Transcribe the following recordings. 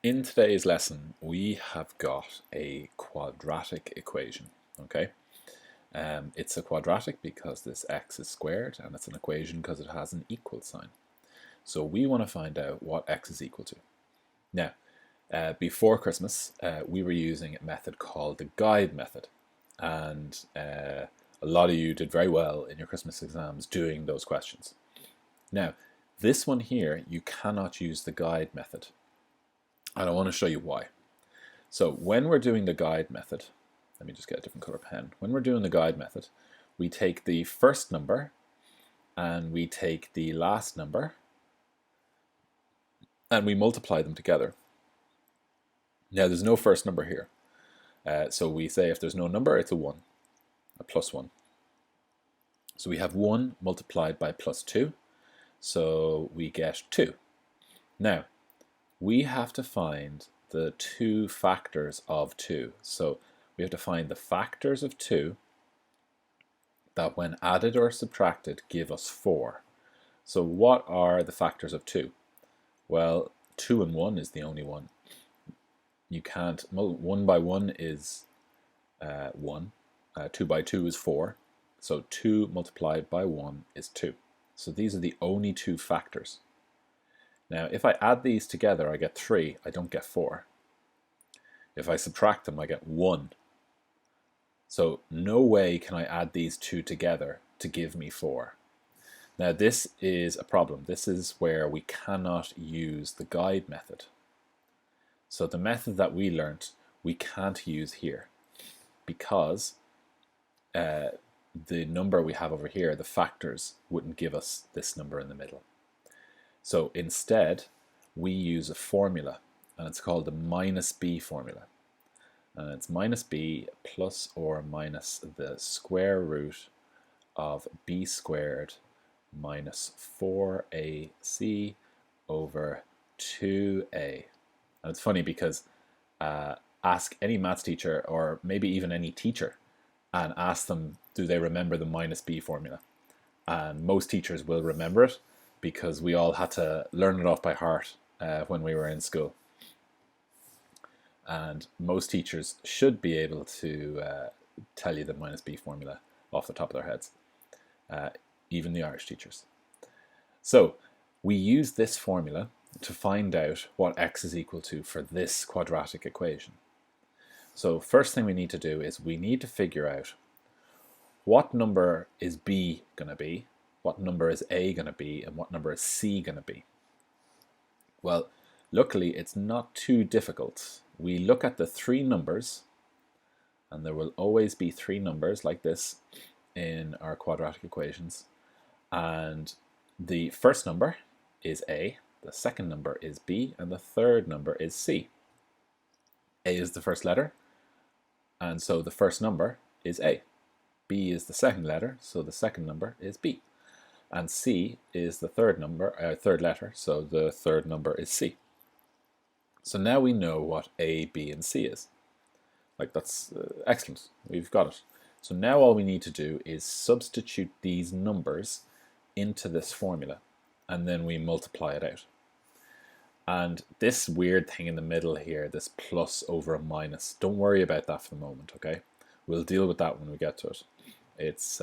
In today's lesson, we have got a quadratic equation, okay? It's a quadratic because this x is squared, and it's an equation because it has an equal sign. So we want to find out what x is equal to. Now, before Christmas, we were using a method called the guide method, and a lot of you did very well in your Christmas exams doing those questions. Now, this one here, you cannot use the guide method, and I want to show you why. So when we're doing the guide method, let me just get a different color pen. When we're doing the guide method, we take the first number and we take the last number and we multiply them together. Now there's no first number here. So we say if there's no number, it's a 1, a plus 1. So we have 1 multiplied by plus 2, so we get 2. Now, we have to find the two factors of 2. So we have to find the factors of 2 that when added or subtracted give us 4. So what are the factors of 2? Well, 2 and 1 is the only one. You can't, 1 by 1 is 1, 2 by 2 is 4, so 2 multiplied by 1 is 2. So these are the only two factors. Now, if I add these together, I get 3, I don't get 4. If I subtract them, I get 1. So no way can I add these two together to give me 4. Now this is a problem. This is where we cannot use the guide method. So the method that we learnt, we can't use here because the number we have over here, the factors, wouldn't give us this number in the middle. So instead, we use a formula, and it's called the minus b formula. And it's minus b plus or minus the square root of b squared minus 4ac over 2a. And it's funny because ask any maths teacher, or maybe even any teacher, and ask them, do they remember the minus b formula? And most teachers will remember it because we all had to learn it off by heart when we were in school. And most teachers should be able to tell you the minus b formula off the top of their heads, even the Irish teachers. So we use this formula to find out what x is equal to for this quadratic equation. So first thing we need to do is we need to figure out what number is b going to be, what number is a going to be, and what number is c going to be. Well, luckily it's not too difficult. We look at the three numbers, and there will always be three numbers like this in our quadratic equations, and the first number is a, the second number is b, and the third number is c. A is the first letter, and so the first number is a. B is the second letter, so the second number is b. And c is the third letter, so the third number is c. So now we know what a, b, and c is. Like, that's excellent. We've got it. So now all we need to do is substitute these numbers into this formula, and then we multiply it out. And this weird thing in the middle here, this plus over a minus, don't worry about that for the moment, okay? We'll deal with that when we get to it. It's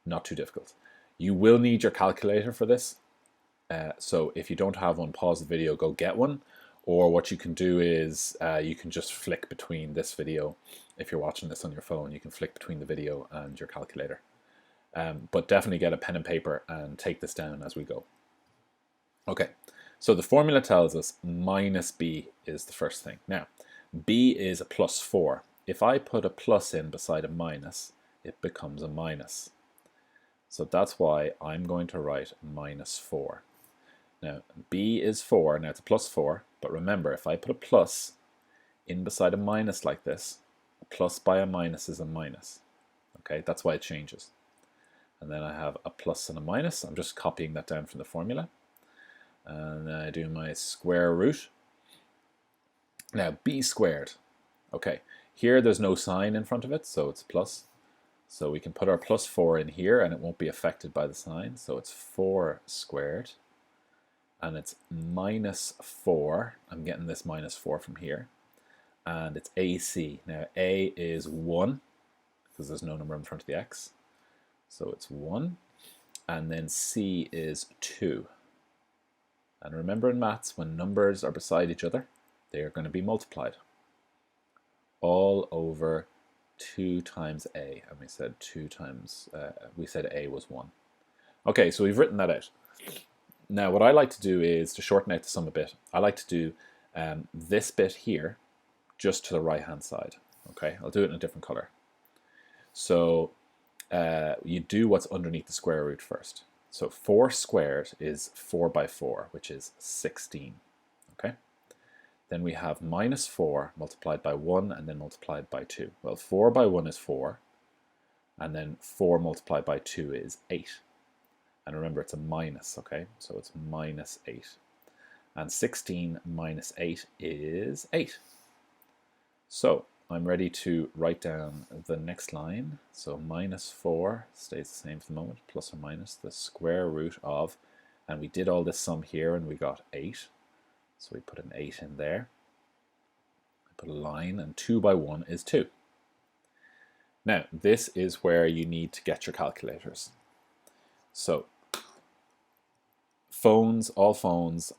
not too difficult. You will need your calculator for this. So if you don't have one, pause the video, go get one. Or what you can do is you can just flick between this video. If you're watching this on your phone, you can flick between the video and your calculator. But definitely get a pen and paper and take this down as we go. Okay, so the formula tells us minus b is the first thing. Now, b is a plus 4. If I put a plus in beside a minus, it becomes a minus. So that's why I'm going to write minus 4. Now, b is 4. Now, it's a plus 4. But remember, if I put a plus in beside a minus like this, a plus by a minus is a minus. Okay, that's why it changes. And then I have a plus and a minus. I'm just copying that down from the formula. And then I do my square root. Now, b squared. Okay, here there's no sign in front of it, so it's plus. So we can put our plus 4 in here and it won't be affected by the sign. So it's 4 squared. and it's minus 4. I'm getting this minus 4 from here. And it's AC. Now A is 1, because there's no number in front of the x. So it's 1. And then C is 2. And remember in maths, when numbers are beside each other, they are going to be multiplied. All over 2 times A. And we said 2 times, we said A was 1. Okay, so we've written that out. Now what I like to do is to shorten out the sum a bit. I like to do this bit here just to the right hand side. Okay, I'll do it in a different color. So you do what's underneath the square root first. So 4 squared is 4 by 4, which is 16. Okay. Then we have minus 4 multiplied by 1 and then multiplied by 2. Well, 4 by 1 is 4, and then 4 multiplied by 2 is 8. And remember, it's a minus, okay? So it's minus 8. And 16 minus 8 is 8. So I'm ready to write down the next line. So minus 4 stays the same for the moment, plus or minus the square root of, and we did all this sum here and we got 8. So we put an 8 in there. I put a line, and 2 by 1 is 2. Now, this is where you need to get your calculators. So phones, all phones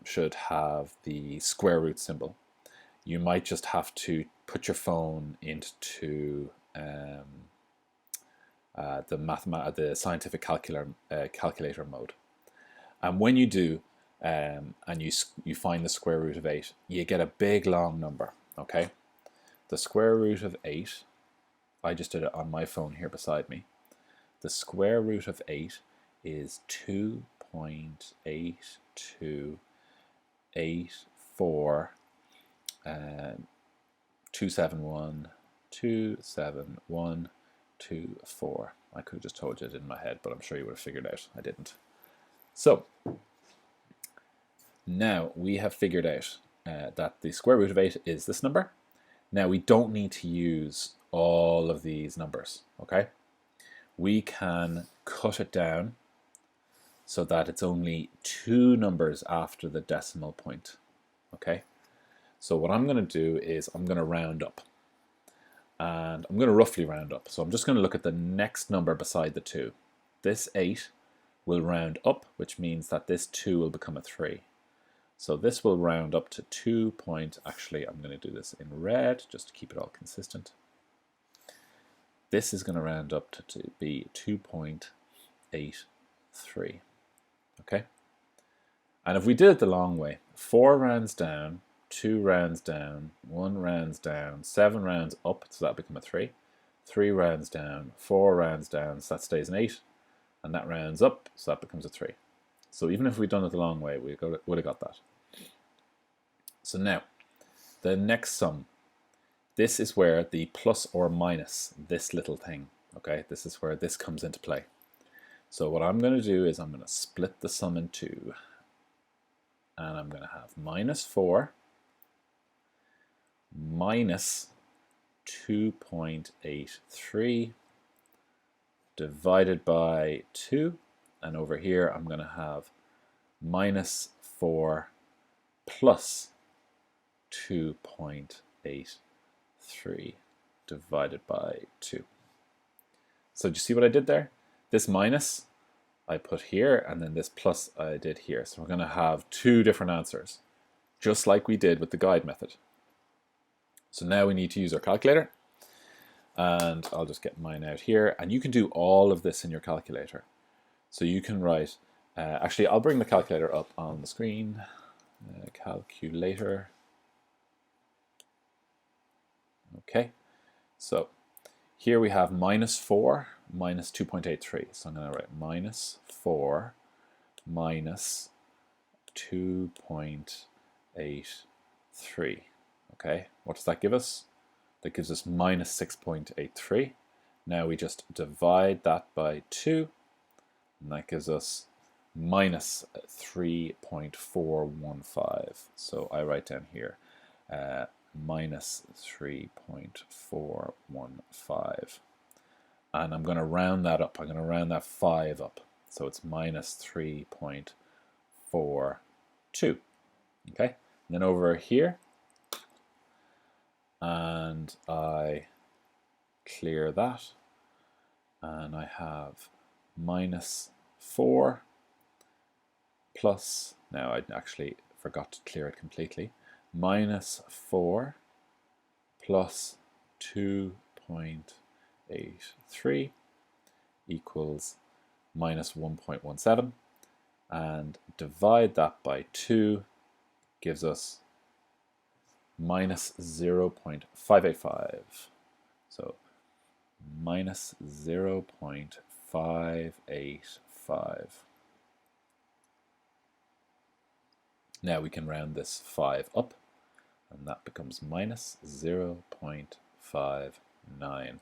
should have the square root symbol. You might just have to put your phone into the scientific calculator mode. And when you do, and you find the square root of 8, you get a big long number. Okay, the square root of 8. I just did it on my phone here beside me. The square root of 8 is 2.8284. 271,271,24. I could have just told you it in my head, but I'm sure you would have figured out. I didn't. So now we have figured out that the square root of 8 is this number. Now we don't need to use all of these numbers, okay? We can cut it down so that it's only 2 numbers after the decimal point, okay? So what I'm going to do is I'm going to round up, and I'm going to roughly round up. So I'm just going to look at the next number beside the 2. This 8 will round up, which means that this 2 will become a 3. So this will round up to 2 point, actually I'm going to do this in red just to keep it all consistent. This is going to round up to be 2.83, okay? And if we did it the long way, 4 rounds down, 2 rounds down, 1 rounds down, 7 rounds up, so that'll become a 3. 3 rounds down, 4 rounds down, so that stays an 8. And that rounds up, so that becomes a 3. So even if we'd done it the long way, we would have got that. So now, the next sum. This is where the plus or minus this little thing, okay? This is where this comes into play. So what I'm going to do is I'm going to split the sum in 2. And I'm going to have minus 4 minus 2.83 divided by 2, and over here I'm going to have minus 4 plus 2.83 divided by 2. So do you see what I did there? This minus I put here, and then this plus I did here. So we're going to have 2 different answers, just like we did with the guide method. So now we need to use our calculator, and I'll just get mine out here, and you can do all of this in your calculator. So you can write, actually I'll bring the calculator up on the screen, calculator. Okay, so here we have minus 4 minus 2.83. So I'm going to write minus 4 minus 2.83. Okay, what does that give us? That gives us minus 6.83. Now we just divide that by 2, and that gives us minus 3.415. So I write down here minus 3.415. And I'm going to round that up. I'm going to round that 5 up. So it's minus 3.415. 4, 2. Okay, and then over here, and I clear that, and I have minus 4 plus, now I actually forgot to clear it completely, minus 4 plus 2.83 equals minus 1.17, and divide that by 2 gives us minus 0.585. So minus 0.585. Now we can round this 5 up, and that becomes minus 0.59.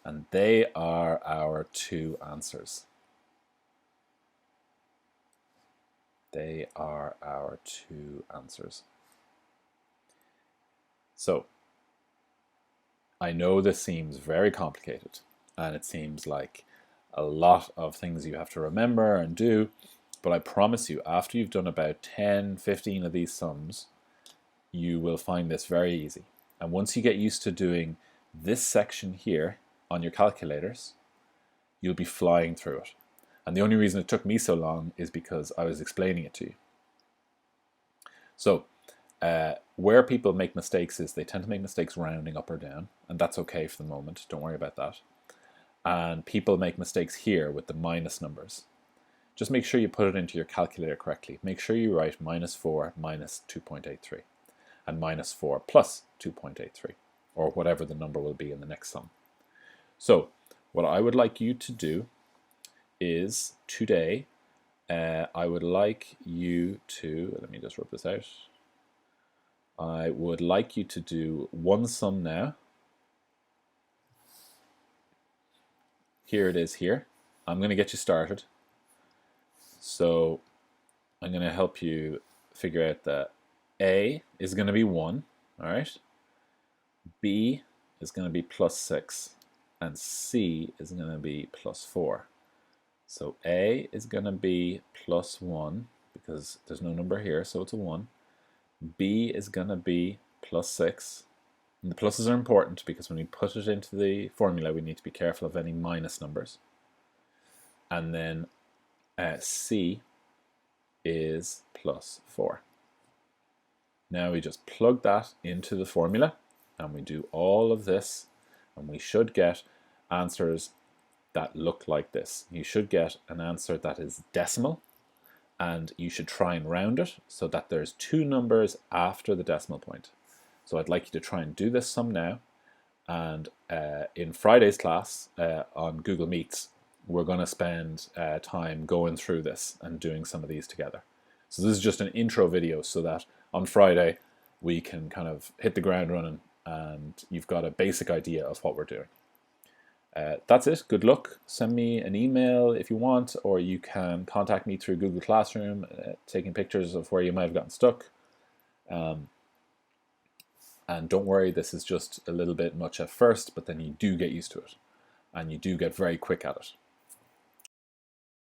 And they are our two answers. They are our two answers. So, I know this seems very complicated, and it seems like a lot of things you have to remember and do, but I promise you, after you've done about 10, 15 of these sums, you will find this very easy. And once you get used to doing this section here on your calculators, you'll be flying through it. And the only reason it took me so long is because I was explaining it to you. So, where people make mistakes is they tend to make mistakes rounding up or down, and that's okay for the moment, don't worry about that. And people make mistakes here with the minus numbers. Just make sure you put it into your calculator correctly. Make sure you write minus 4 minus 2.83 and minus 4 plus 2.83, or whatever the number will be in the next sum. So what I would like you to do is today, I would like you to, let me just rub this out. I would like you to do one sum now. Here it is here. I'm going to get you started. So I'm going to help you figure out that A is going to be 1, all right? B is going to be plus 6, and C is going to be plus 4. So A is going to be plus 1, because there's no number here, so it's a 1. B is going to be plus 6. And the pluses are important because when we put it into the formula, we need to be careful of any minus numbers. And then C is plus 4. Now we just plug that into the formula, and we do all of this, and we should get answers that look like this. You should get an answer that is decimal, and you should try and round it so that there's two numbers after the decimal point. So I'd like you to try and do this sum now, and in Friday's class on Google Meets, we're going to spend time going through this and doing some of these together. So this is just an intro video so that on Friday we can kind of hit the ground running and you've got a basic idea of what we're doing. That's it. Good luck. Send me an email if you want, or you can contact me through Google Classroom, taking pictures of where you might have gotten stuck. And don't worry, this is just a little bit much at first, but then you do get used to it and you do get very quick at it.